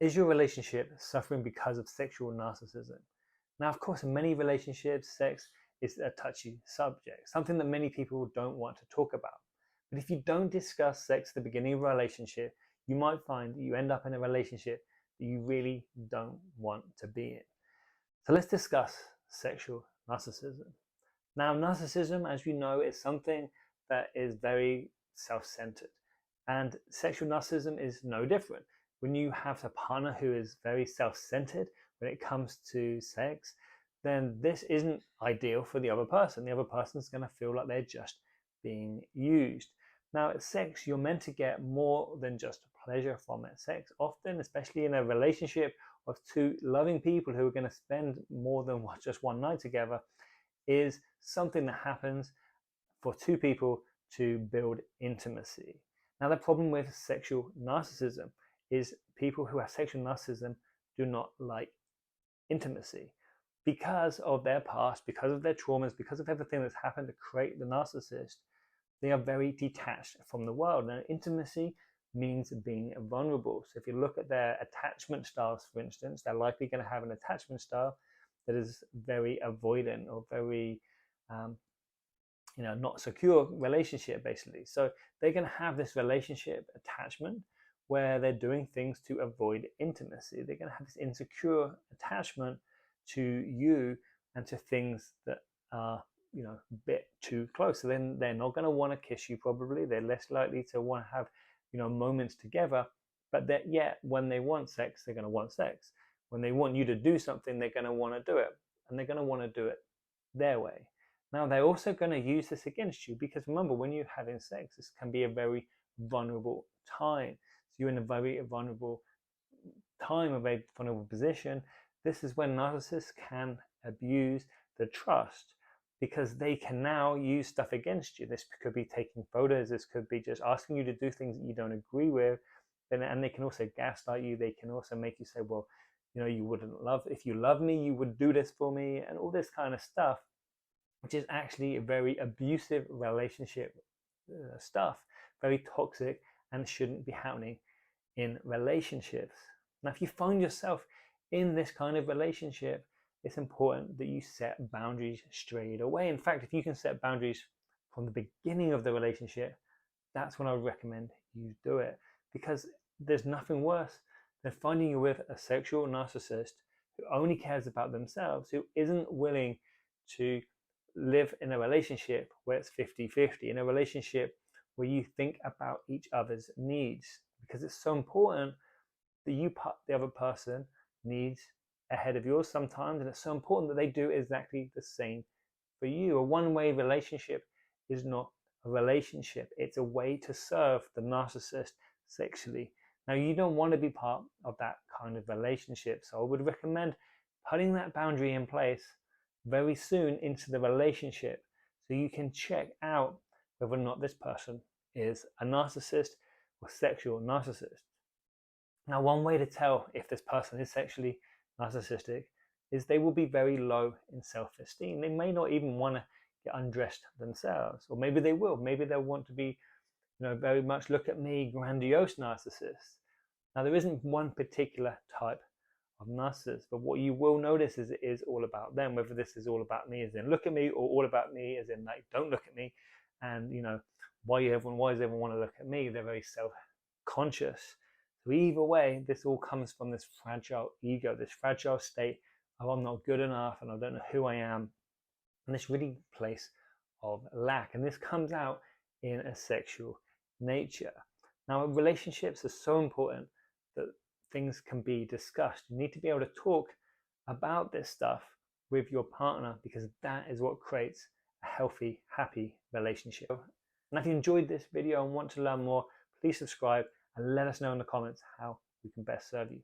Is your relationship suffering because of sexual narcissism? Now, of course, in many relationships, sex is a touchy subject, something that many people don't want to talk about. But if you don't discuss sex at the beginning of a relationship, you might find that you end up in a relationship that you really don't want to be in. So let's discuss sexual narcissism. Now, narcissism, as you know, is something that is very self-centered. And sexual narcissism is no different. When you have a partner who is very self-centered when it comes to sex, then this isn't ideal for the other person. The other person's going to feel like they're just being used. Now, at sex, you're meant to get more than just pleasure from it. Sex often, especially in a relationship of two loving people who are going to spend more than just one night together, is something that happens for two people to build intimacy. Now, the problem with sexual narcissism is people who have sexual narcissism do not like intimacy because of their past, because of their traumas, because of everything that's happened to create the narcissist. They are very detached from the world. Now, intimacy means being vulnerable. So if you look at their attachment styles, for instance, they're likely going to have an attachment style that is very avoidant or very not secure relationship, basically. So they're going to have this relationship attachment where they're doing things to avoid intimacy. They're going to have this insecure attachment to you and to things that are a bit too close. So then they're not going to want to kiss you, probably. They're less likely to want to have moments together. But yet when they want sex, they're going to want sex. When they want you to do something, they're going to want to do it, and they're going to want to do it their way. Now, they're also going to use this against you, because remember, when you're having sex, this can be a very vulnerable time. So you're in a very vulnerable time, a very vulnerable position. This is when narcissists can abuse the trust, because they can now use stuff against you. This could be taking photos. This could be just asking you to do things that you don't agree with. And they can also gaslight you. They can also make you say, well, you wouldn't if you love me, you would do this for me, and all this kind of stuff, which is actually a very abusive relationship stuff, very toxic, and shouldn't be happening in relationships. Now, if you find yourself in this kind of relationship, it's important that you set boundaries straight away. In fact, if you can set boundaries from the beginning of the relationship, that's when I would recommend you do it, because there's nothing worse than finding you with a sexual narcissist who only cares about themselves, who isn't willing to live in a relationship where it's 50-50, in a relationship where you think about each other's needs, because it's so important that you put the other person needs ahead of yours sometimes, and it's so important that they do exactly the same for you. A one-way relationship is not a relationship. It's a way to serve the narcissist sexually. Now, you don't want to be part of that kind of relationship, so I would recommend putting that boundary in place very soon into the relationship, so you can check out whether or not this person is a narcissist or sexual narcissist. Now, one way to tell if this person is sexually narcissistic is they will be very low in self-esteem. They may not even want to get undressed themselves, or maybe they will. Maybe they'll want to be, very much look at me, grandiose narcissists. Now, there isn't one particular type of narcissist, but what you will notice is it is all about them. Whether this is all about me as in look at me, or all about me as in like don't look at me, and why does everyone want to look at me? They're very self-conscious. So either way, this all comes from this fragile ego, this fragile state of I'm not good enough and I don't know who I am, and this really place of lack, and this comes out in a sexual nature. Now, relationships are so important that things can be discussed. You need to be able to talk about this stuff with your partner, because that is what creates a healthy, happy relationship. And if you enjoyed this video and want to learn more, please subscribe and let us know in the comments how we can best serve you.